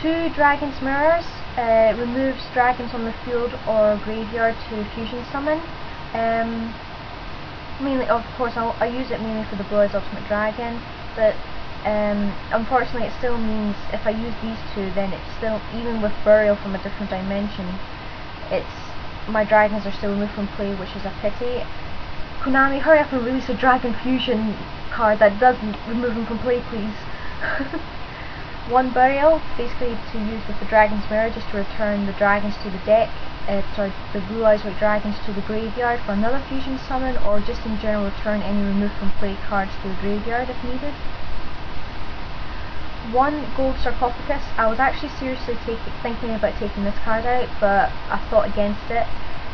2 Dragon's Mirrors. Removes dragons on the field or graveyard to fusion summon. Mainly, of course, I use it mainly for the Blue Eyes Ultimate Dragon, but unfortunately it still means if I use these 2, then it's still, even with Burial from a different dimension, my dragons are still removed from play, which is a pity. Konami, hurry up and release a Dragon Fusion card that doesn't remove them from play, please. 1 Burial, basically to use with the Dragon's Mirror, just to return the dragons to the deck, the Blue Eyes White Dragons to the graveyard for another fusion summon, or just in general return any removed from play cards to the graveyard if needed. 1 Gold Sarcophagus. I was actually seriously thinking about taking this card out, but I thought against it.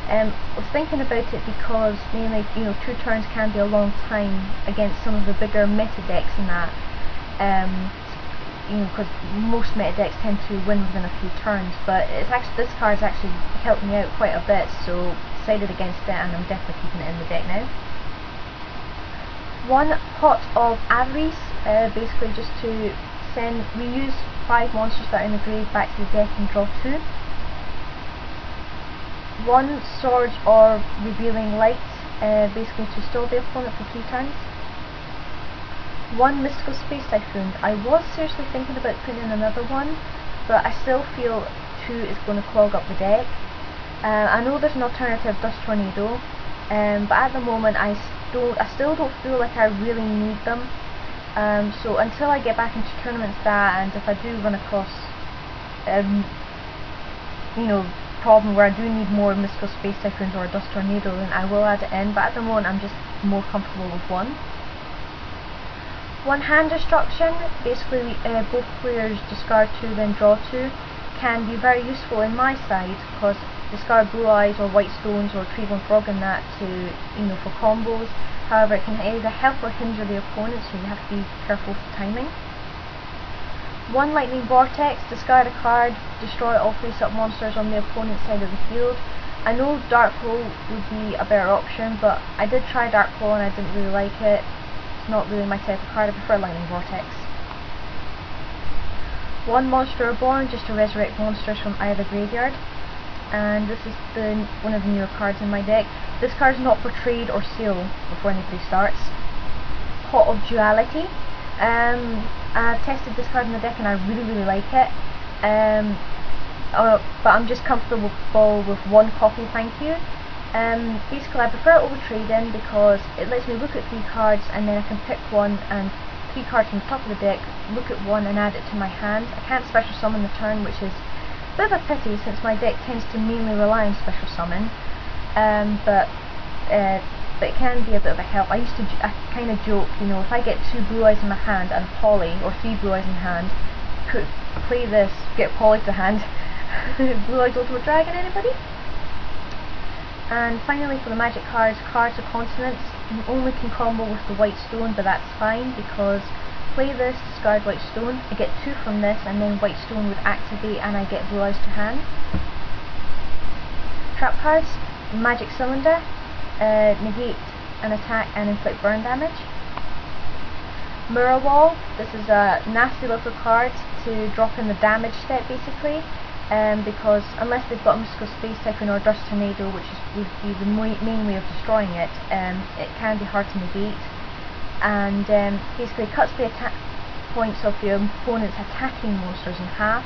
I was thinking about it because mainly, 2 turns can be a long time against some of the bigger meta decks and that. Because most meta decks tend to win within a few turns, but this card's actually helped me out quite a bit, so decided against it, and I'm definitely keeping it in the deck now. 1 Pot of Avarice, basically just to reuse 5 monsters that are in the grave back to the deck and draw 2. 1 Swords or Revealing Light, basically to stall the opponent for 3 turns. 1 Mystical Space Typhoon. I was seriously thinking about putting in another one, but I still feel 2 is going to clog up the deck. I know there's an alternative, Dust Tornado, but at the moment I still don't feel like I really need them. So until I get back into tournaments and if I do run across problem where I do need more Mystical Space Typhoons or a Dust Tornado, then I will add it in, but at the moment I'm just more comfortable with 1. 1 Hand Destruction, basically both players discard 2 then draw 2, can be very useful in my side because discard Blue Eyes or White Stones or Treebone Frog and that to, for combos. However, it can either help or hinder the opponent, so you have to be careful with the timing. 1 Lightning Vortex, discard a card, destroy all face-up monsters on the opponent's side of the field. I know Dark Hole would be a better option, but I did try Dark Hole and I didn't really like it. It's not really my type of card, I prefer Lightning Vortex. 1 Monster Reborn, just to resurrect monsters from either graveyard. And this is one of the newer cards in my deck. This card is not for trade or sale before anybody starts. Pot of Duality. I've tested this card in the deck and I really like it. But I'm just comfortable with 1 copy, thank you. Basically I prefer it over trading because it lets me look at 3 cards and then I can pick 1 and 3 cards from the top of the deck, look at 1 and add it to my hand. I can't special summon the turn, which is a bit of a pity since my deck tends to mainly rely on special summon. But it can be a bit of a help. I kind of joke, if I get 2 Blue Eyes in my hand and Poly, or 3 Blue Eyes in hand, could play this, get Poly to hand. Blue Eyes Ultimate Dragon, anybody? And finally for the magic cards, Cards of Consonance. You only can combo with the White Stone, but that's fine because play this, discard White Stone, I get 2 from this, and then White Stone would activate and I get Blue Eyes to hand. Trap cards, Magic Cylinder, negate an attack and inflict burn damage. Mirror Wall, this is a nasty little card to drop in the damage step basically, because unless they've got a Mystical Space Typhoon or Dust Tornado, which would be the main way of destroying it, it can be hard to negate. And basically cuts the attack points of the opponent's attacking monsters in half.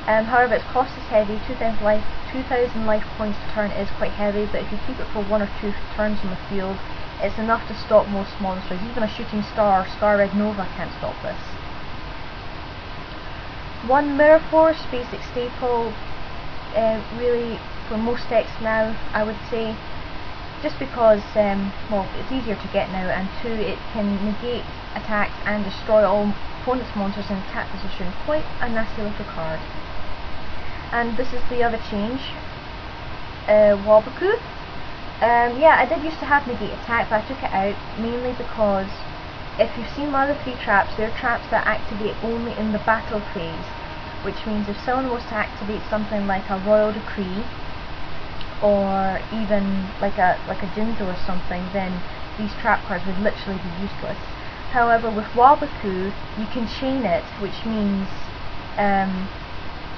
However, its cost is heavy. 2,000 life points per turn is quite heavy, but if you keep it for 1 or 2 turns on the field, it's enough to stop most monsters. Even a Shooting Star or Scar Red Nova can't stop this. 1 Mirror Force, basic staple, really for most decks now, I would say. Just because, well, it's easier to get now, and 2, it can negate attacks and destroy all opponent's monsters in attack position. Quite a nasty little card. And this is the other change, Waboku. Yeah, I did used to have negate attack, but I took it out mainly because if you've seen my other 3 traps, they're traps that activate only in the battle phase, which means if someone was to activate something like a Royal Decree, or even like a Jinzo or something, then these trap cards would literally be useless. However, with Waboku, you can chain it, which means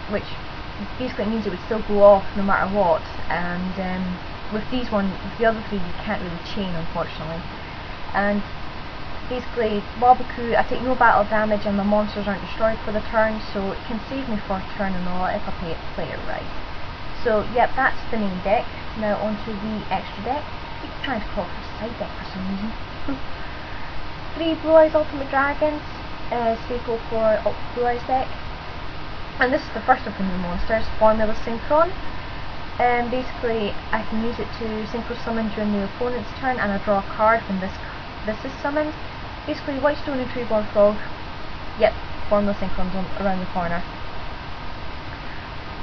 which basically means it would still go off no matter what, and with the other three you can't really chain, unfortunately. And basically Barbecued, I take no battle damage and my monsters aren't destroyed for the turn, so it can save me for a turn and all if I play it right. So yep, that's the main deck. Now onto the extra deck. I keep trying to call it a side deck for some reason. 3 Blue Eyes Ultimate Dragons, staple for Blue Eyes deck. And this is the first of the new monsters, Formula Synchron. Basically I can use it to synchro summon during the opponent's turn, and I draw a card when this is summoned. Basically Whitestone and Treeborn Frog. Yep, Formula Synchron's around the corner.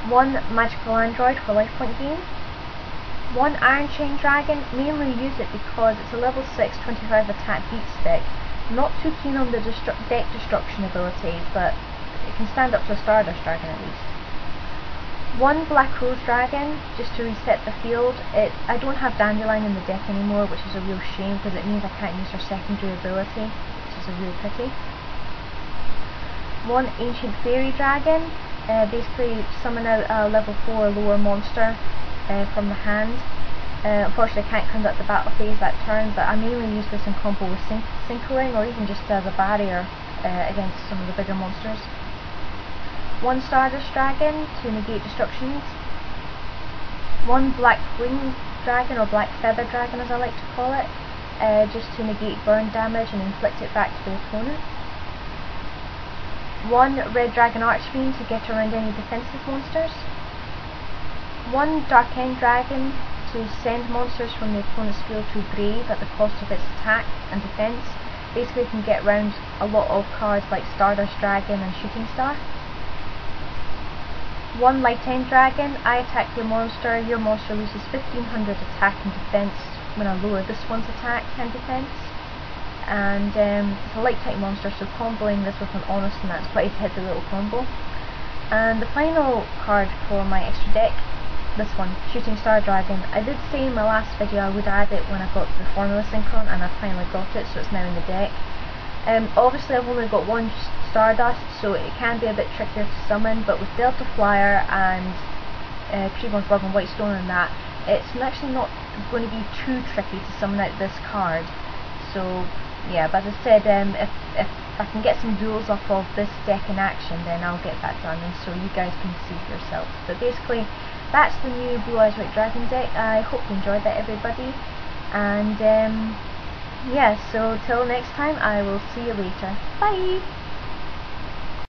1 Magical Android for life point gain. 1 Iron Chain Dragon, mainly use it because it's a level 6 25 attack beats deck. Not too keen on the deck destruction ability, but it can stand up to a Stardust Dragon at least. 1 Black Rose Dragon, just to reset the field. I don't have Dandelion in the deck anymore, which is a real shame because it means I can't use her secondary ability, which is a real pity. 1 Ancient Fairy Dragon, basically summon out a level 4 lower monster from the hand. Unfortunately I can't conduct the battle phase that turn, but I mainly use this in combo with Synchroing, or even just as a barrier against some of the bigger monsters. 1 Stardust Dragon to negate destructions. 1 Black Wing Dragon, or Black Feather Dragon as I like to call it, just to negate burn damage and inflict it back to the opponent. 1 Red Dragon Archfiend to get around any defensive monsters. 1 Dark End Dragon to send monsters from the opponent's field to grave at the cost of its attack and defense. Basically you can get around a lot of cards like Stardust Dragon and Shooting Star. 1 Light End Dragon, I attack your monster loses 1500 attack and defense when I lower this one's attack and defense. And it's a light type monster, so comboing this with an Honest and that's quite a hit the little combo. And the final card for my extra deck, this one, Shooting Star Dragon. I did say in my last video I would add it when I got the Formula Synchron, and I finally got it, so it's now in the deck. Obviously I've only got 1 Stardust, so it can be a bit trickier to summon, but with Delta Flyer and Treeborn Frog and Whitestone and that, it's actually not going to be too tricky to summon out this card. So yeah, but as I said, if I can get some duels off of this deck in action, then I'll get that done, and so you guys can see for yourselves. But basically, that's the new Blue Eyes White Dragon deck. I hope you enjoyed that, everybody. And yeah, so till next time, I will see you later. Bye!